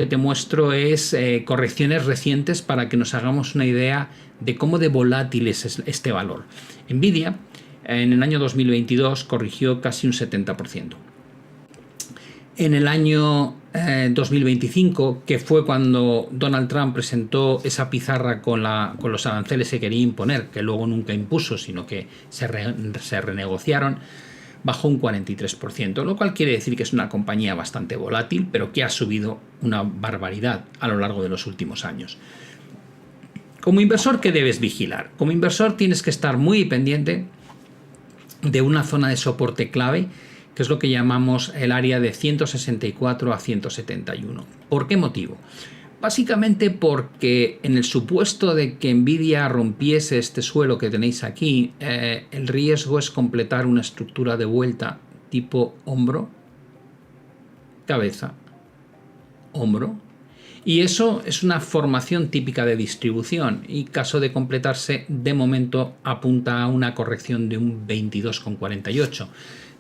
que te muestro es correcciones recientes para que nos hagamos una idea de cómo de volátil es este valor. Nvidia en el año 2022 corrigió casi un 70%. En el año 2025, que fue cuando Donald Trump presentó esa pizarra con los aranceles que quería imponer, que luego nunca impuso, sino que se renegociaron, bajó un 43%, lo cual quiere decir que es una compañía bastante volátil, pero que ha subido una barbaridad a lo largo de los últimos años. Como inversor, ¿qué debes vigilar? Como inversor tienes que estar muy pendiente de una zona de soporte clave, que es lo que llamamos el área de 164 a 171. ¿Por qué motivo? Básicamente porque en el supuesto de que Nvidia rompiese este suelo que tenéis aquí, el riesgo es completar una estructura de vuelta tipo hombro, cabeza, hombro. Y eso es una formación típica de distribución y caso de completarse, de momento apunta a una corrección de un 22,48.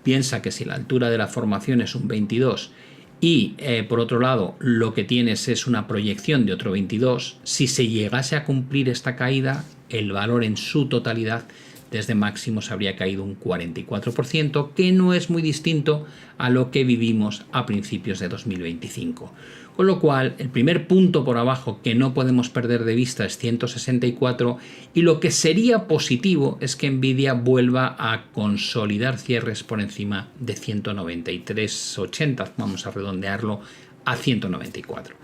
Piensa que si la altura de la formación es un 22 y por otro lado lo que tienes es una proyección de otro 22, si se llegase a cumplir esta caída, el valor en su totalidad desde máximos habría caído un 44%, que no es muy distinto a lo que vivimos a principios de 2025. Con lo cual, el primer punto por abajo que no podemos perder de vista es 164, y lo que sería positivo es que Nvidia vuelva a consolidar cierres por encima de 193,80, vamos a redondearlo a 194.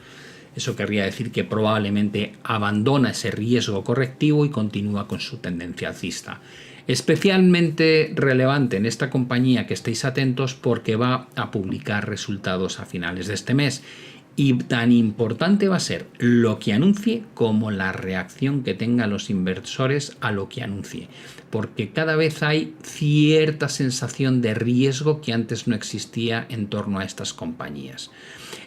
Eso querría decir que probablemente abandona ese riesgo correctivo y continúa con su tendencia alcista. Especialmente relevante en esta compañía que estéis atentos porque va a publicar resultados a finales de este mes. Y tan importante va a ser lo que anuncie como la reacción que tengan los inversores a lo que anuncie. Porque cada vez hay cierta sensación de riesgo que antes no existía en torno a estas compañías.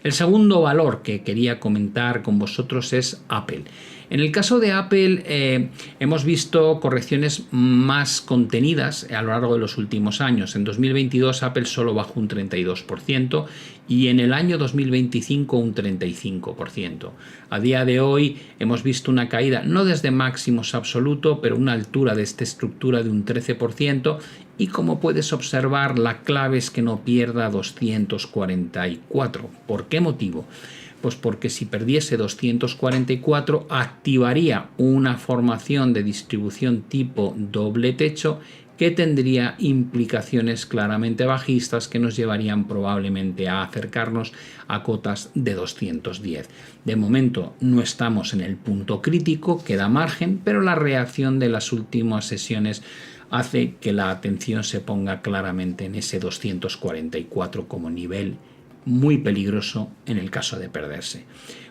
El segundo valor que quería comentar con vosotros es Apple. En el caso de Apple hemos visto correcciones más contenidas a lo largo de los últimos años. En 2022 Apple solo bajó un 32% y en el año 2025 un 35%. A día de hoy hemos visto una caída, no desde máximos absoluto, pero una altura de esta estructura de un 13%, y como puedes observar, la clave es que no pierda 244. ¿Por qué motivo? Pues porque si perdiese 244 activaría una formación de distribución tipo doble techo que tendría implicaciones claramente bajistas que nos llevarían probablemente a acercarnos a cotas de 210. De momento no estamos en el punto crítico, queda margen, pero la reacción de las últimas sesiones hace que la atención se ponga claramente en ese 244 como nivel muy peligroso en el caso de perderse.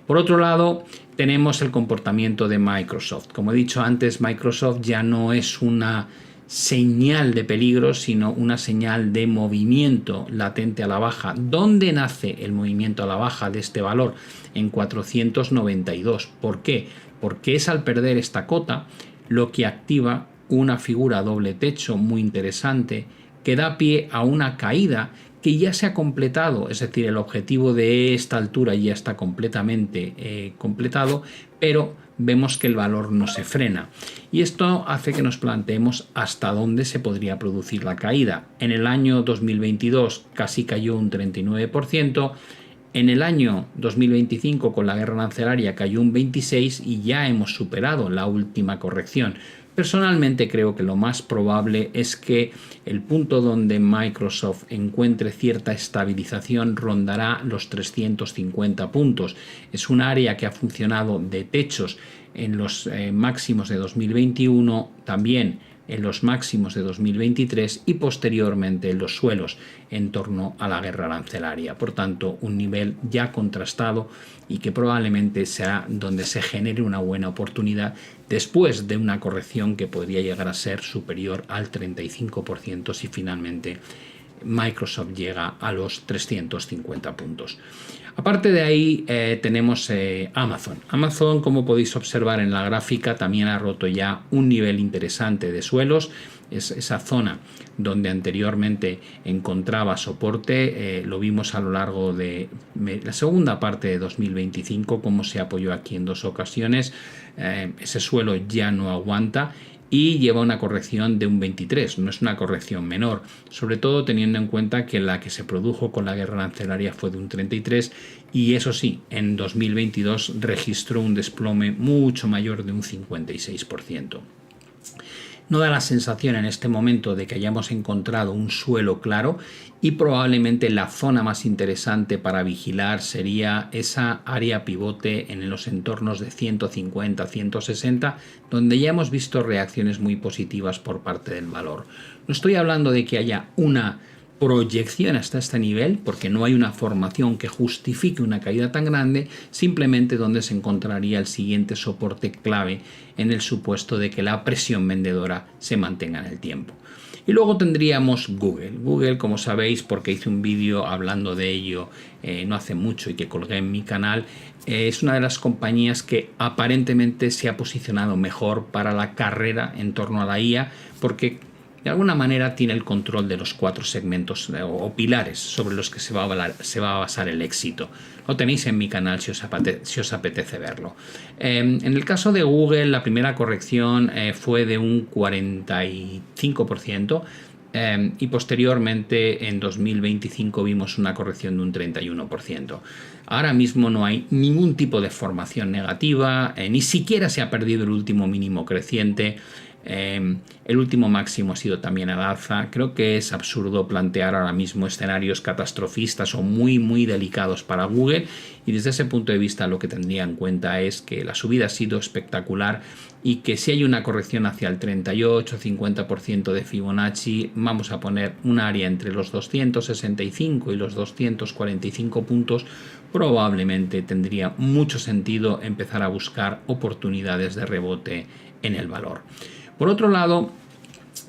Por otro lado, tenemos el comportamiento de Microsoft. Como he dicho antes, Microsoft ya no es una señal de peligro, sino una señal de movimiento latente a la baja. ¿Dónde nace el movimiento a la baja de este valor? En 492. ¿Por qué? Porque es al perder esta cota lo que activa una figura doble techo muy interesante que da pie a una caída que ya se ha completado, es decir, el objetivo de esta altura ya está completamente completado, pero vemos que el valor no se frena. Y esto hace que nos planteemos hasta dónde se podría producir la caída. En el año 2022 casi cayó un 39%, en el año 2025 con la guerra arancelaria cayó un 26% y ya hemos superado la última corrección. Personalmente creo que lo más probable es que el punto donde Microsoft encuentre cierta estabilización rondará los 350 puntos. Es un área que ha funcionado de techos en los máximos de 2021, también en los máximos de 2023 y posteriormente en los suelos en torno a la guerra arancelaria. Por tanto, un nivel ya contrastado y que probablemente sea donde se genere una buena oportunidad después de una corrección que podría llegar a ser superior al 35% si finalmente Microsoft llega a los 350 puntos. Aparte de ahí tenemos Amazon. Amazon, como podéis observar en la gráfica, también ha roto ya un nivel interesante de suelos es esa zona donde anteriormente encontraba soporte, lo vimos a lo largo de la segunda parte de 2025, como se apoyó aquí en 2 ocasiones. Ese suelo ya no aguanta y lleva una corrección de un 23, no es una corrección menor, sobre todo teniendo en cuenta que la que se produjo con la guerra arancelaria fue de un 33 y eso sí, en 2022 registró un desplome mucho mayor de un 56%. No da la sensación en este momento de que hayamos encontrado un suelo claro y probablemente la zona más interesante para vigilar sería esa área pivote en los entornos de 150, 160, donde ya hemos visto reacciones muy positivas por parte del valor. No estoy hablando de que haya una proyección hasta este nivel, porque no hay una formación que justifique una caída tan grande, simplemente donde se encontraría el siguiente soporte clave en el supuesto de que la presión vendedora se mantenga en el tiempo. Y luego tendríamos Google. Google, como sabéis, porque hice un vídeo hablando de ello no hace mucho y que colgué en mi canal, es una de las compañías que aparentemente se ha posicionado mejor para la carrera en torno a la IA, porque de alguna manera tiene el control de los 4 segmentos o pilares sobre los que se va a basar el éxito. Lo tenéis en mi canal si os apetece verlo. En el caso de Google, la primera corrección fue de un 45%. Y posteriormente en 2025 vimos una corrección de un 31%. Ahora mismo no hay ningún tipo de formación negativa, ni siquiera se ha perdido el último mínimo creciente. El último máximo ha sido también al alza. Creo que es absurdo plantear ahora mismo escenarios catastrofistas o muy delicados para Google, y desde ese punto de vista lo que tendría en cuenta es que la subida ha sido espectacular y que si hay una corrección hacia el 38-50% de Fibonacci, vamos a poner un área entre los 265 y los 245 puntos, probablemente tendría mucho sentido empezar a buscar oportunidades de rebote en el valor. Por otro lado,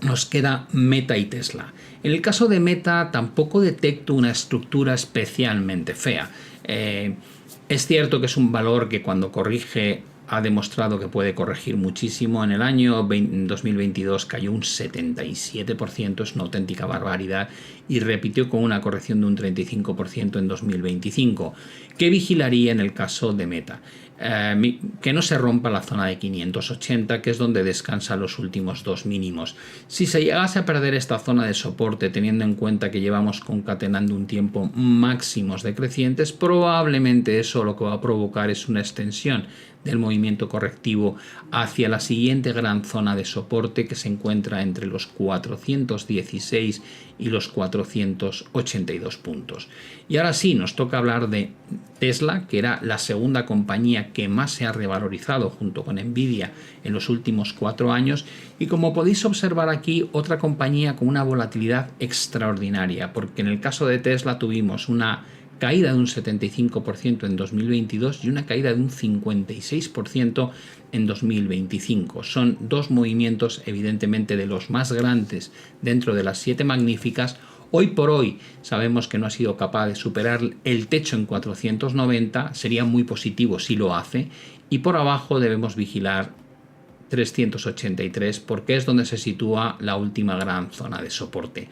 nos queda Meta y Tesla. En el caso de Meta tampoco detecto una estructura especialmente fea. Es cierto que es un valor que cuando corrige ha demostrado que puede corregir muchísimo. En el año 2022 cayó un 77%, es una auténtica barbaridad, y repitió con una corrección de un 35% en 2025. ¿Qué vigilaría en el caso de Meta? Que no se rompa la zona de 580, que es donde descansan los últimos 2 mínimos. Si se llegase a perder esta zona de soporte, teniendo en cuenta que llevamos concatenando un tiempo máximos decrecientes, probablemente eso lo que va a provocar es una extensión del movimiento correctivo hacia la siguiente gran zona de soporte, que se encuentra entre los 416 y los 482 puntos. Y ahora sí, nos toca hablar de Tesla, que era la segunda compañía que más se ha revalorizado junto con Nvidia en los últimos 4 años, y como podéis observar aquí, otra compañía con una volatilidad extraordinaria, porque en el caso de Tesla tuvimos una caída de un 75% en 2022 y una caída de un 56% en 2025. Son 2 movimientos evidentemente de los más grandes dentro de las 7 magníficas. Hoy por hoy sabemos que no ha sido capaz de superar el techo en 490, sería muy positivo si lo hace, y por abajo debemos vigilar 383 porque es donde se sitúa la última gran zona de soporte.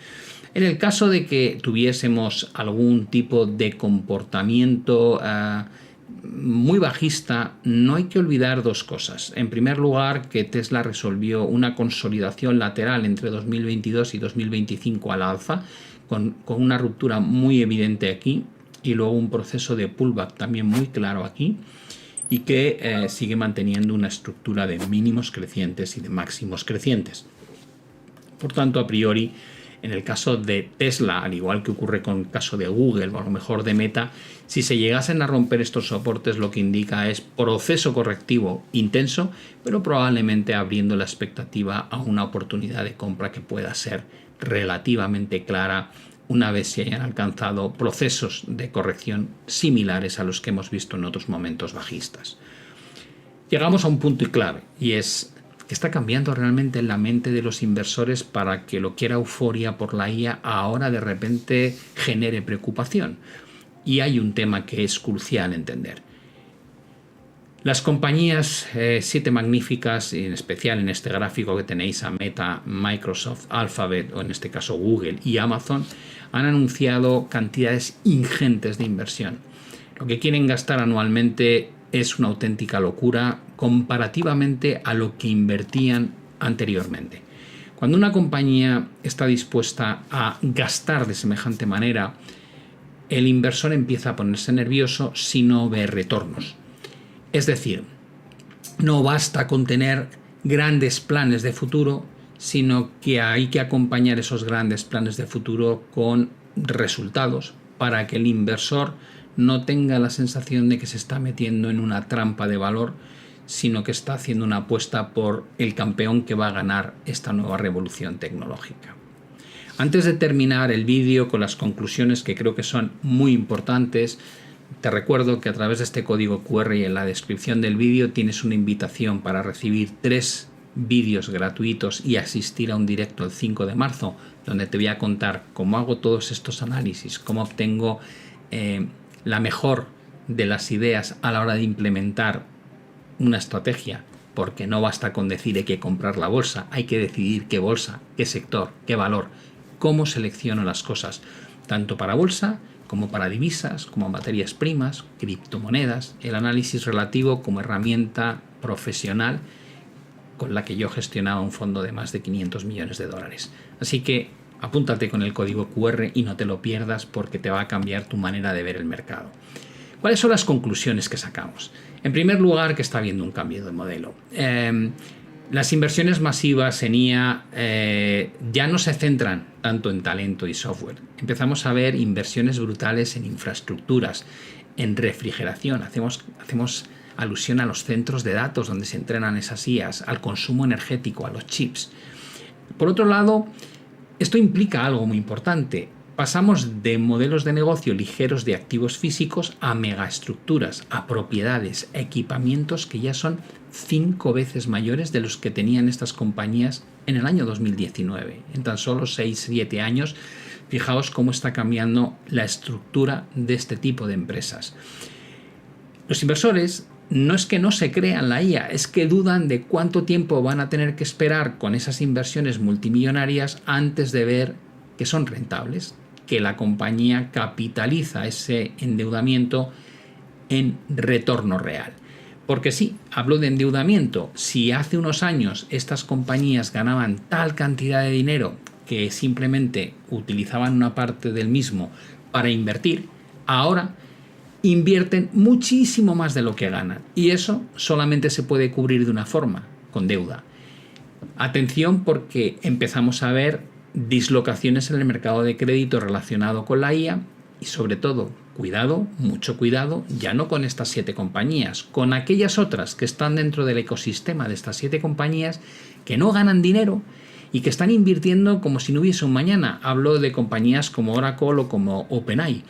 En el caso de que tuviésemos algún tipo de comportamiento muy bajista, no hay que olvidar 2 cosas. En primer lugar, que Tesla resolvió una consolidación lateral entre 2022 y 2025 al alza, con una ruptura muy evidente aquí, y luego un proceso de pullback también muy claro aquí, y que sigue manteniendo una estructura de mínimos crecientes y de máximos crecientes. Por tanto, a priori, en el caso de Tesla, al igual que ocurre con el caso de Google o a lo mejor de Meta, si se llegasen a romper estos soportes, lo que indica es proceso correctivo intenso, pero probablemente abriendo la expectativa a una oportunidad de compra que pueda ser relativamente clara una vez se hayan alcanzado procesos de corrección similares a los que hemos visto en otros momentos bajistas. Llegamos a un punto clave, y es que está cambiando realmente en la mente de los inversores para que lo que era euforia por la IA ahora de repente genere preocupación. Y hay un tema que es crucial entender. Las compañías 7 magníficas, y en especial en este gráfico que tenéis a Meta, Microsoft, Alphabet o en este caso Google y Amazon, han anunciado cantidades ingentes de inversión. Lo que quieren gastar anualmente es una auténtica locura comparativamente a lo que invertían anteriormente. Cuando una compañía está dispuesta a gastar de semejante manera, el inversor empieza a ponerse nervioso si no ve retornos. Es decir, no basta con tener grandes planes de futuro, sino que hay que acompañar esos grandes planes de futuro con resultados para que el inversor no tenga la sensación de que se está metiendo en una trampa de valor, sino que está haciendo una apuesta por el campeón que va a ganar esta nueva revolución tecnológica. Antes de terminar el vídeo con las conclusiones que creo que son muy importantes, te recuerdo que a través de este código QR y en la descripción del vídeo tienes una invitación para recibir 3 vídeos gratuitos y asistir a un directo el 5 de marzo, donde te voy a contar cómo hago todos estos análisis, cómo obtengo la mejor de las ideas a la hora de implementar una estrategia, porque no basta con decir hay que comprar la bolsa, hay que decidir qué bolsa, qué sector, qué valor, cómo selecciono las cosas, tanto para bolsa como para divisas, como materias primas, criptomonedas, el análisis relativo como herramienta profesional con la que yo gestionaba un fondo de más de 500 millones de dólares. Así que apúntate con el código QR y no te lo pierdas porque te va a cambiar tu manera de ver el mercado. ¿Cuáles son las conclusiones que sacamos? En primer lugar, que está habiendo un cambio de modelo. Las inversiones masivas en IA ya no se centran tanto en talento y software. Empezamos a ver inversiones brutales en infraestructuras, en refrigeración. Hacemos alusión a los centros de datos donde se entrenan esas IAs, al consumo energético, a los chips. Por otro lado, esto implica algo muy importante. Pasamos de modelos de negocio ligeros de activos físicos a megaestructuras, a propiedades, equipamientos que ya son 5 veces mayores de los que tenían estas compañías en el año 2019. En tan solo 6-7 años, fijaos cómo está cambiando la estructura de este tipo de empresas. Los inversores no es que no se crean la IA, es que dudan de cuánto tiempo van a tener que esperar con esas inversiones multimillonarias antes de ver que son rentables, que la compañía capitaliza ese endeudamiento en retorno real. Porque sí, hablo de endeudamiento. Si hace unos años estas compañías ganaban tal cantidad de dinero que simplemente utilizaban una parte del mismo para invertir, ahora invierten muchísimo más de lo que ganan. Y eso solamente se puede cubrir de una forma, con deuda. Atención, porque empezamos a ver dislocaciones en el mercado de crédito relacionado con la IA y sobre todo, cuidado, mucho cuidado, ya no con estas 7 compañías, con aquellas otras que están dentro del ecosistema de estas 7 compañías que no ganan dinero y que están invirtiendo como si no hubiese un mañana. Hablo de compañías como Oracle o como OpenAI.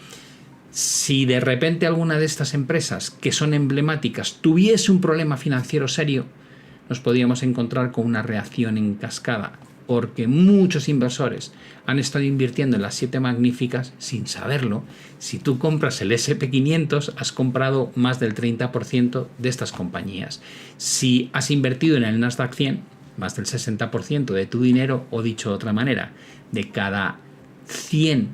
Si de repente alguna de estas empresas que son emblemáticas tuviese un problema financiero serio, nos podríamos encontrar con una reacción en cascada, porque muchos inversores han estado invirtiendo en las 7 magníficas sin saberlo. Si tú compras el SP500, has comprado más del 30% de estas compañías. Si has invertido en el Nasdaq 100, más del 60% de tu dinero, o dicho de otra manera, de cada 100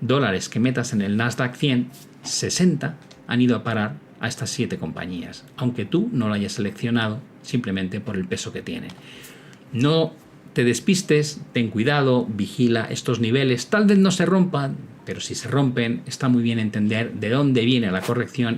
dólares que metas en el Nasdaq 100, 60 han ido a parar a estas 7 compañías, aunque tú no lo hayas seleccionado simplemente por el peso que tienen. No te despistes, ten cuidado, vigila estos niveles. Tal vez no se rompan, pero si se rompen, está muy bien entender de dónde viene la corrección